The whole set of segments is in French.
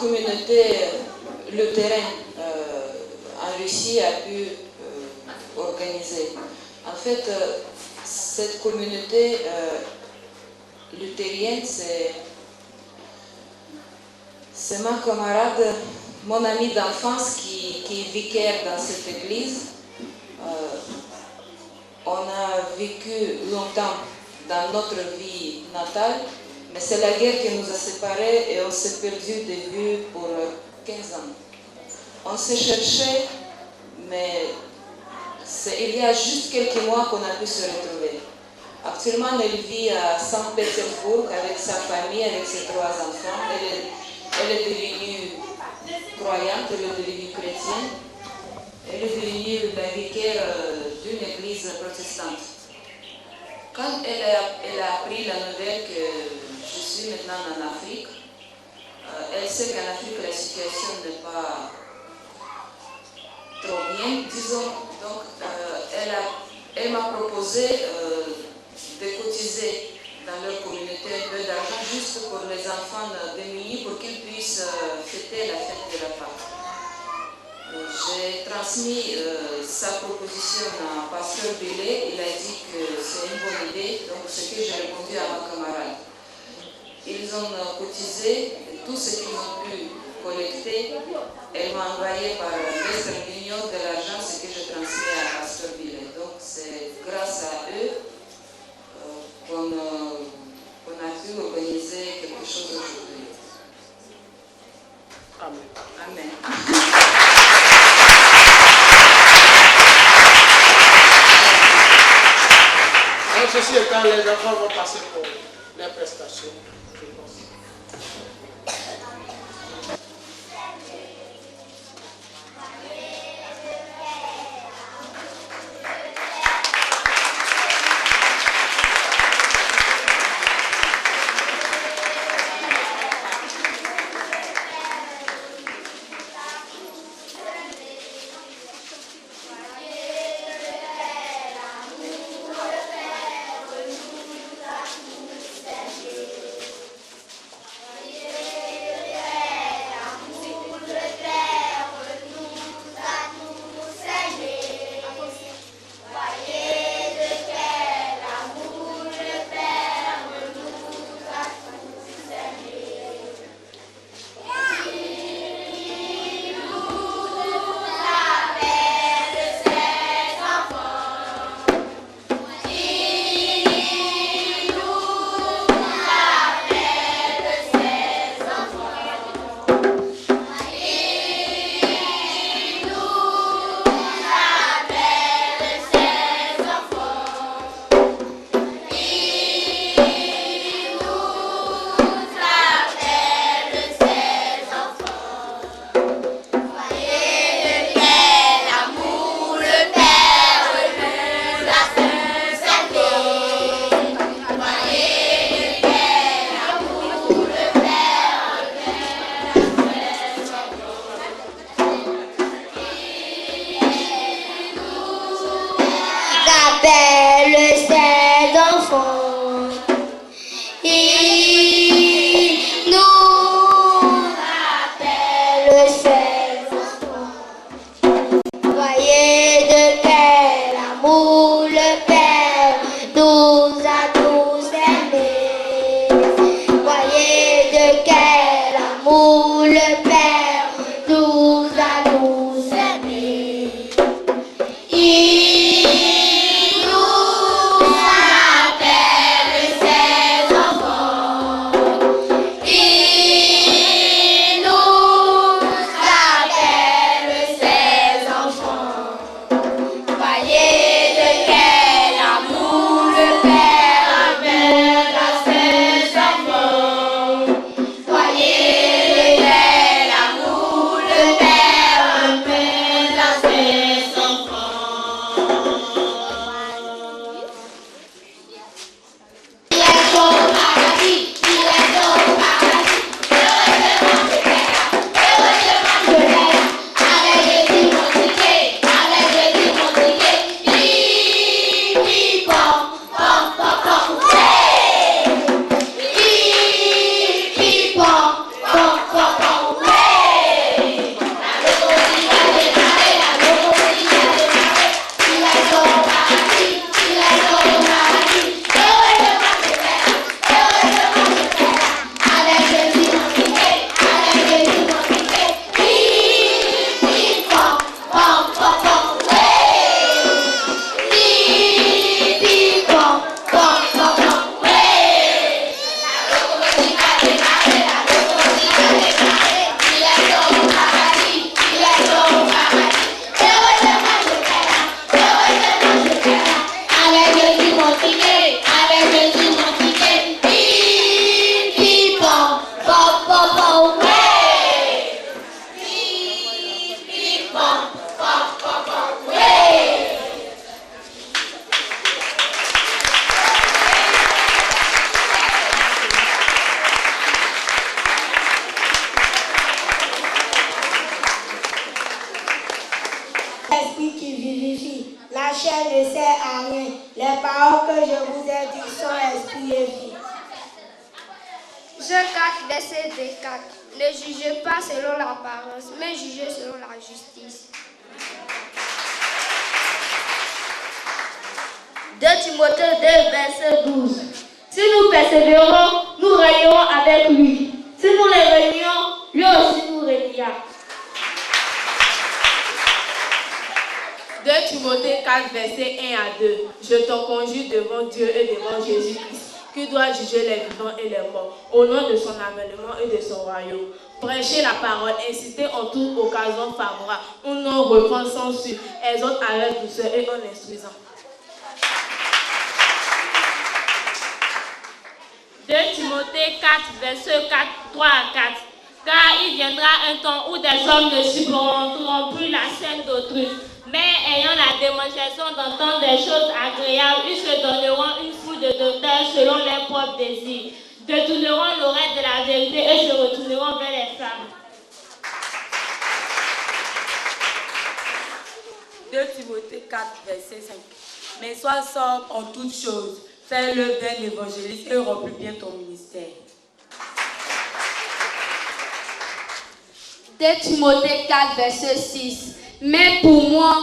communauté luthérienne en Russie a pu organiser. En fait, cette communauté luthérienne, c'est ma camarade, mon ami d'enfance qui est vicaire dans cette église. On a vécu longtemps dans notre vie natale, mais c'est la guerre qui nous a séparés et on s'est perdu de vue pour 15 ans. On s'est cherché, mais il y a juste quelques mois qu'on a pu se retrouver. Actuellement, elle vit à Saint-Pétersbourg avec sa famille, avec ses 3 enfants. Elle est devenue croyante, elle est devenue chrétienne. Elle est devenue la vicaire d'une église protestante. Quand elle a appris la nouvelle que je suis maintenant en Afrique, elle sait qu'en Afrique la situation n'est pas trop bien, disons. Donc, elle m'a proposé de cotiser dans leur communauté un peu d'argent juste pour les enfants démunis pour qu'ils puissent fêter la fête de la Pâque. J'ai transmis sa proposition à Pasteur Billet. Il a dit que c'est une bonne idée, donc ce que j'ai répondu à ma camarade. Ils ont cotisé tout ce qu'ils ont pu collecter. Elle m'a envoyé par Western Union de l'argent, ce que j'ai transmis à Pasteur Billet. Donc c'est grâce à eux qu'on a pu organiser quelque chose aujourd'hui. Amen. Amen. Ceci étant, les enfants vont passer pour les prestations. La chair ne sert à rien. Les paroles que je vous ai dites sont esprit et vie. Jean 4, verset 4. Ne jugez pas selon l'apparence, mais jugez selon la justice. 2 Timothée 2, verset 12. Si nous persévérons, nous régnerons avec lui. Si nous le régnons, lui aussi nous régnera. 2 Timothée 4, verset 1 à 2. Je t'en conjure devant Dieu et devant Jésus-Christ, qui doit juger les vivants et les morts, au nom de son avènement et de son royaume. Prêchez la parole, incitez en toute occasion favorable, ou non reprend sans censure, exhorte avec douceur et en instruisant. 2 Timothée 4, verset 3 à 4. Car il viendra un temps où des hommes ne supporteront plus la scène d'autrui, mais ayant la démonstration d'entendre des choses agréables, ils se donneront une foule de docteurs selon leurs propres désirs, détourneront l'oreille de la vérité et se retourneront vers les femmes. 2 Timothée 4, verset 5. Mais sois sobre en toutes choses, fais l'œuvre d'un évangéliste et remplis bien ton ministère. 2 Timothée 4, verset 6. Mais pour moi,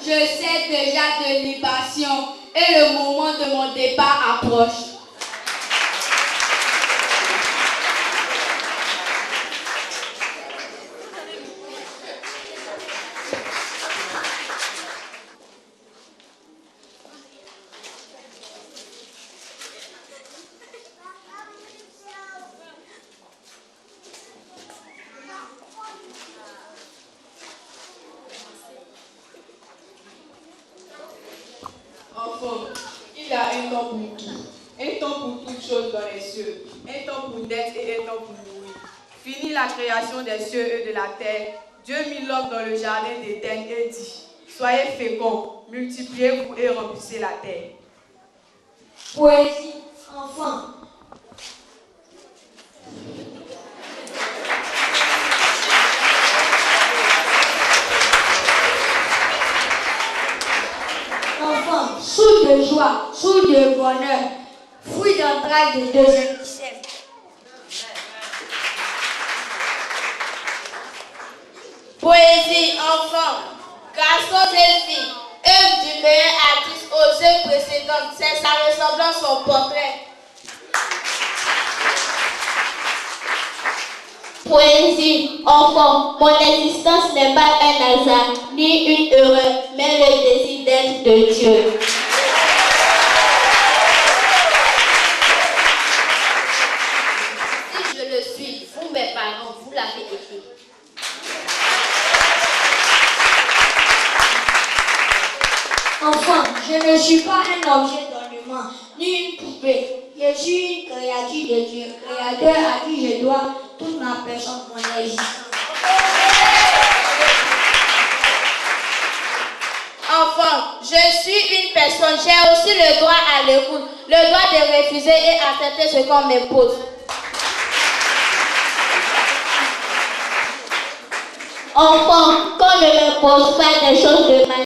je sais déjà de libation et le moment de mon départ approche. Enfant, il y a un temps pour tout, un temps pour toutes choses dans les cieux, un temps pour naître et un temps pour mourir. Fini la création des cieux et de la terre, Dieu mit l'homme dans le jardin d'Éden et dit, soyez féconds, multipliez-vous et remplissez la terre. Poésie, enfant. Enfant, sourd de joie, sourd de bonheur, fruit d'entrailles de deuxième discerne. Poésie, enfant, garçons et filles, œuvre du meilleur artiste aux œuvres précédentes, c'est sa ressemblance au portrait. Poésie, enfant, mon existence n'est pas un hasard, ni une erreur, mais le désir d'être de Dieu. Si je le suis, vous mes parents, vous l'avez été. Enfant, je ne suis pas un objet d'ornement, ni une poupée. Je suis une créature de Dieu, créateur à qui je dois toute ma personne, mon existence. Enfant, je suis une personne, j'ai aussi le droit à l'écoute, le droit de refuser et accepter ce qu'on m'impose. Enfant, qu'on ne me pose pas des choses de mal.